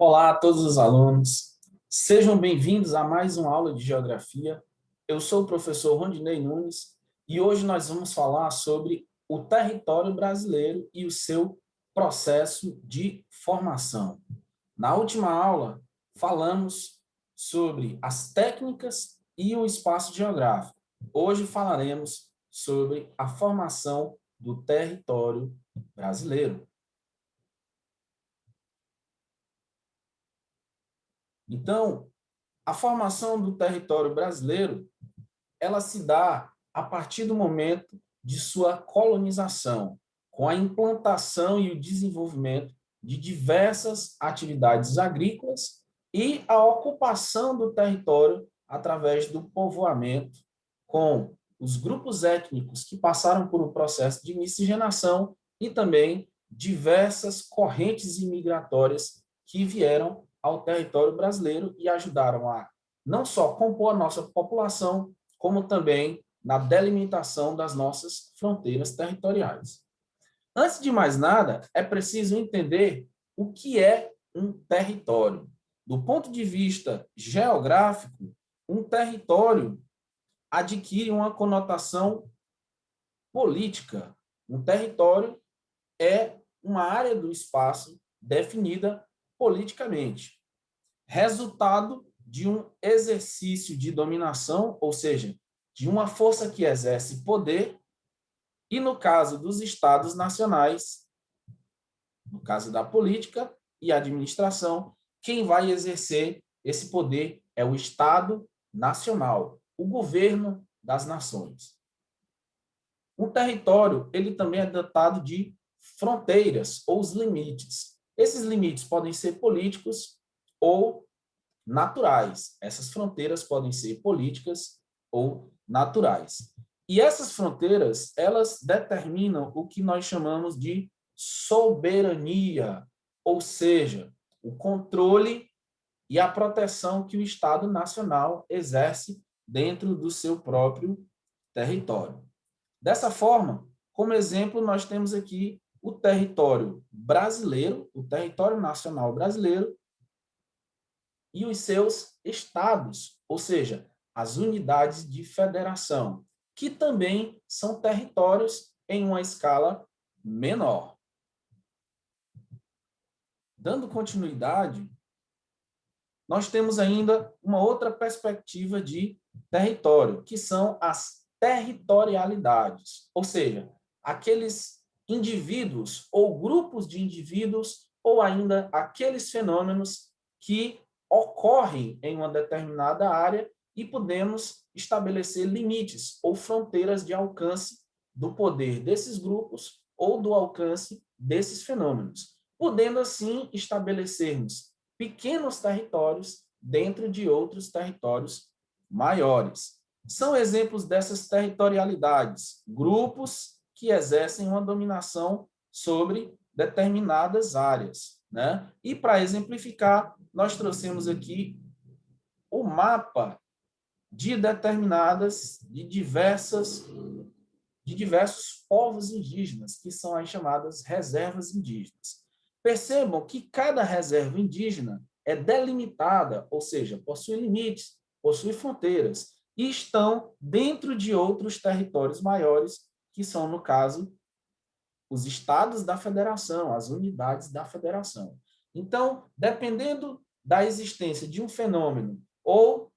Olá a todos os alunos, sejam bem-vindos a mais uma aula de Geografia. Eu sou o professor Rondinei Nunes e hoje nós vamos falar sobre o território brasileiro e o seu processo de formação. Na última aula, falamos sobre as técnicas e o espaço geográfico. Hoje falaremos sobre a formação do território brasileiro. Então, a formação do território brasileiro, ela se dá a partir do momento de sua colonização, com a implantação e o desenvolvimento de diversas atividades agrícolas e a ocupação do território através do povoamento, com os grupos étnicos que passaram por um processo de miscigenação e também diversas correntes imigratórias que vieram ao território brasileiro e ajudaram a não só compor a nossa população, como também na delimitação das nossas fronteiras territoriais. Antes de mais nada, é preciso entender o que é um território. Do ponto de vista geográfico, um território adquire uma conotação política. Um território é uma área do espaço definida politicamente, resultado de um exercício de dominação, ou seja, de uma força que exerce poder, e no caso dos estados nacionais, no caso da política e administração, quem vai exercer esse poder é o Estado nacional, o governo das nações. Um território, ele também é dotado de fronteiras ou os limites. Esses limites podem ser políticos ou naturais. Essas fronteiras podem ser políticas ou naturais. E essas fronteiras, elas determinam o que nós chamamos de soberania, ou seja, o controle e a proteção que o Estado Nacional exerce dentro do seu próprio território. Dessa forma, como exemplo, nós temos aqui o território brasileiro, o território nacional brasileiro, e os seus estados, ou seja, as unidades de federação, que também são territórios em uma escala menor. Dando continuidade, nós temos ainda uma outra perspectiva de território, que são as territorialidades, ou seja, aqueles indivíduos ou grupos de indivíduos ou ainda aqueles fenômenos que ocorrem em uma determinada área e podemos estabelecer limites ou fronteiras de alcance do poder desses grupos ou do alcance desses fenômenos, podendo assim estabelecermos pequenos territórios dentro de outros territórios maiores. São exemplos dessas territorialidades, grupos que exercem uma dominação sobre determinadas áreas, né? E para exemplificar, nós trouxemos aqui o mapa de diversos povos indígenas, que são as chamadas reservas indígenas. Percebam que cada reserva indígena é delimitada, ou seja, possui limites, possui fronteiras, e estão dentro de outros territórios maiores, que são, no caso, os estados da federação, as unidades da federação. Então, dependendo da existência de um fenômeno ou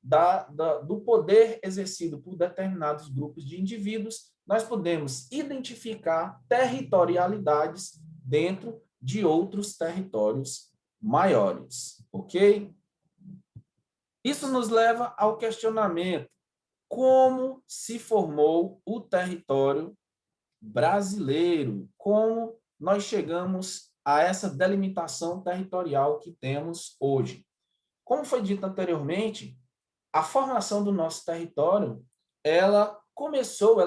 do poder exercido por determinados grupos de indivíduos, nós podemos identificar territorialidades dentro de outros territórios maiores, ok? Isso nos leva ao questionamento: como se formou o território brasileiro? Como nós chegamos a essa delimitação territorial que temos hoje? Como foi dito anteriormente, a formação do nosso território, ela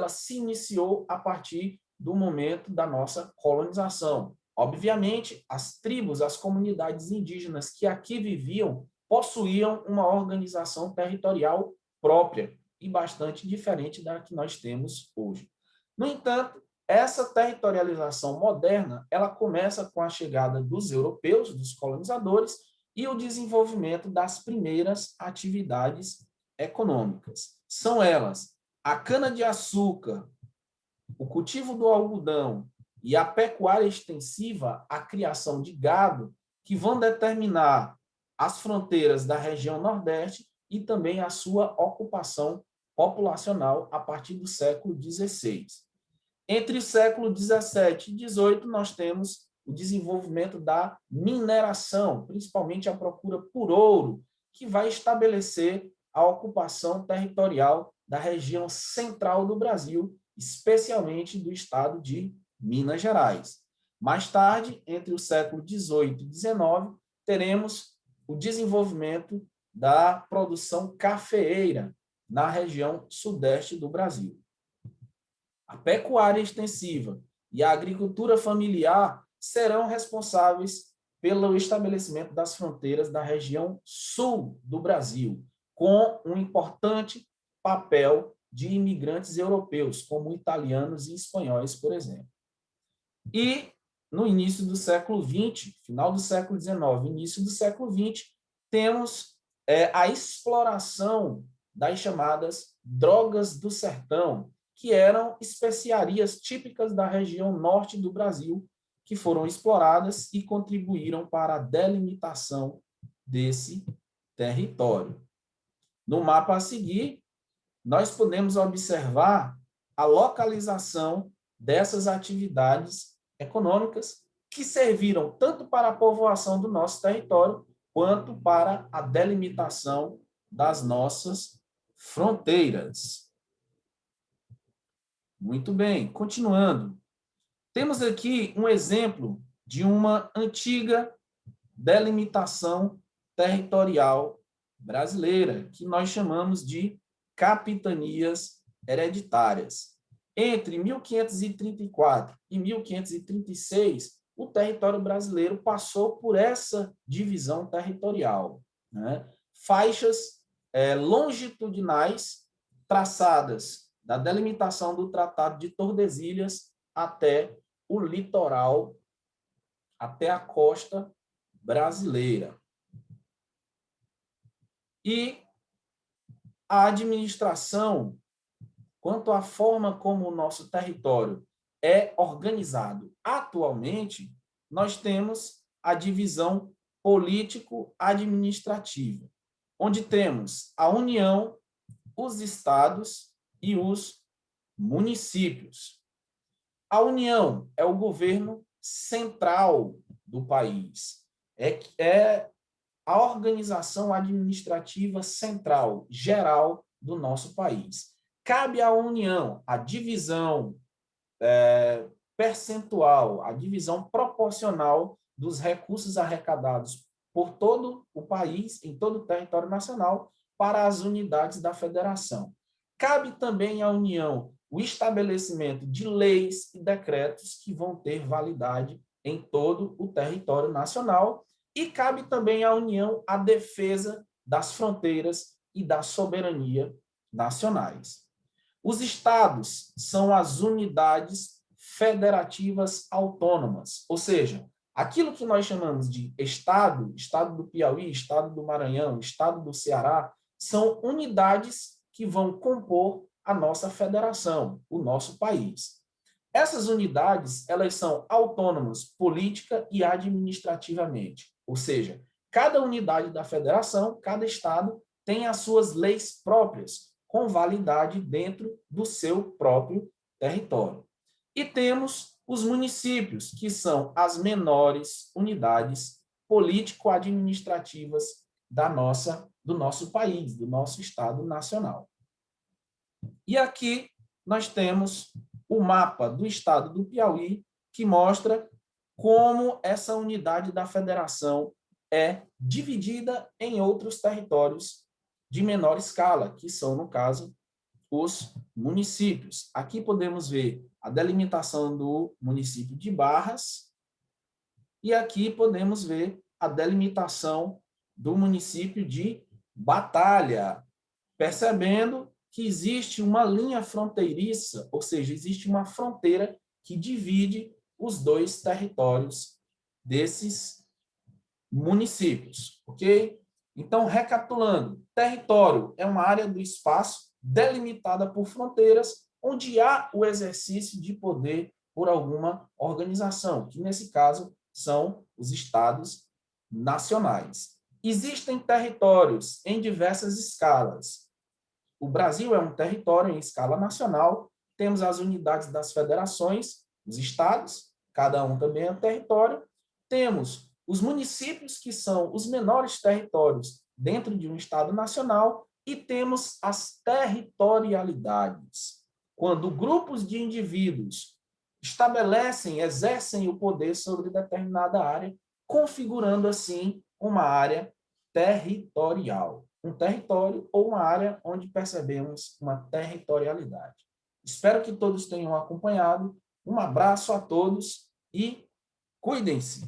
se iniciou a partir do momento da nossa colonização. Obviamente, as tribos, as comunidades indígenas que aqui viviam, possuíam uma organização territorial própria e bastante diferente da que nós temos hoje. No entanto, essa territorialização moderna, ela começa com a chegada dos europeus, dos colonizadores, e o desenvolvimento das primeiras atividades econômicas. São elas a cana-de-açúcar, o cultivo do algodão e a pecuária extensiva, a criação de gado, que vão determinar as fronteiras da região Nordeste e também a sua ocupação populacional a partir do século XVI. Entre o século XVII e XVIII, nós temos o desenvolvimento da mineração, principalmente a procura por ouro, que vai estabelecer a ocupação territorial da região central do Brasil, especialmente do estado de Minas Gerais. Mais tarde, entre o século XVIII e XIX, teremos o desenvolvimento da produção cafeeira na região sudeste do Brasil. A pecuária extensiva e a agricultura familiar serão responsáveis pelo estabelecimento das fronteiras da região sul do Brasil, com um importante papel de imigrantes europeus, como italianos e espanhóis, por exemplo. E, no início do século XX, final do século XIX, início do século XX, temos a exploração das chamadas drogas do sertão, que eram especiarias típicas da região norte do Brasil, que foram exploradas e contribuíram para a delimitação desse território. No mapa a seguir, nós podemos observar a localização dessas atividades econômicas que serviram tanto para a povoação do nosso território, quanto para a delimitação das nossas fronteiras. Muito bem, continuando. Temos aqui um exemplo de uma antiga delimitação territorial brasileira, que nós chamamos de capitanias hereditárias. Entre 1534 e 1536, o território brasileiro passou por essa divisão territorial, né? Faixas longitudinais traçadas da delimitação do Tratado de Tordesilhas até o litoral, até a costa brasileira. E a administração, quanto à forma como o nosso território é organizado atualmente, nós temos a divisão político-administrativa, onde temos a União, os estados e os municípios. A União é o governo central do país, é a organização administrativa central, geral do nosso país. Cabe à União a divisão percentual, a divisão proporcional dos recursos arrecadados por todo o país, em todo o território nacional, para as unidades da federação. Cabe também à União o estabelecimento de leis e decretos que vão ter validade em todo o território nacional, e cabe também à União a defesa das fronteiras e da soberania nacionais. Os estados são as unidades federativas autônomas, ou seja, aquilo que nós chamamos de estado, estado do Piauí, estado do Maranhão, estado do Ceará, são unidades que vão compor a nossa federação, o nosso país. Essas unidades, elas são autônomas política e administrativamente, ou seja, cada unidade da federação, cada estado, tem as suas leis próprias, com validade dentro do seu próprio território. E temos os municípios, que são as menores unidades político-administrativas do nosso país, do nosso Estado nacional. E aqui nós temos o mapa do Estado do Piauí, que mostra como essa unidade da federação é dividida em outros territórios de menor escala, que são, no caso, os municípios. Aqui podemos ver a delimitação do município de Barras, e aqui podemos ver a delimitação do município de Batalha, percebendo que existe uma linha fronteiriça, ou seja, existe uma fronteira que divide os dois territórios desses municípios, ok? Então, recapitulando, território é uma área do espaço delimitada por fronteiras, onde há o exercício de poder por alguma organização, que nesse caso são os estados nacionais. Existem territórios em diversas escalas. O Brasil é um território em escala nacional, temos as unidades das federações, os estados, cada um também é um território, temos os municípios, que são os menores territórios dentro de um estado nacional, e temos as territorialidades, quando grupos de indivíduos estabelecem, exercem o poder sobre determinada área, configurando assim uma área territorial. Um território ou uma área onde percebemos uma territorialidade. Espero que todos tenham acompanhado. Um abraço a todos e cuidem-se.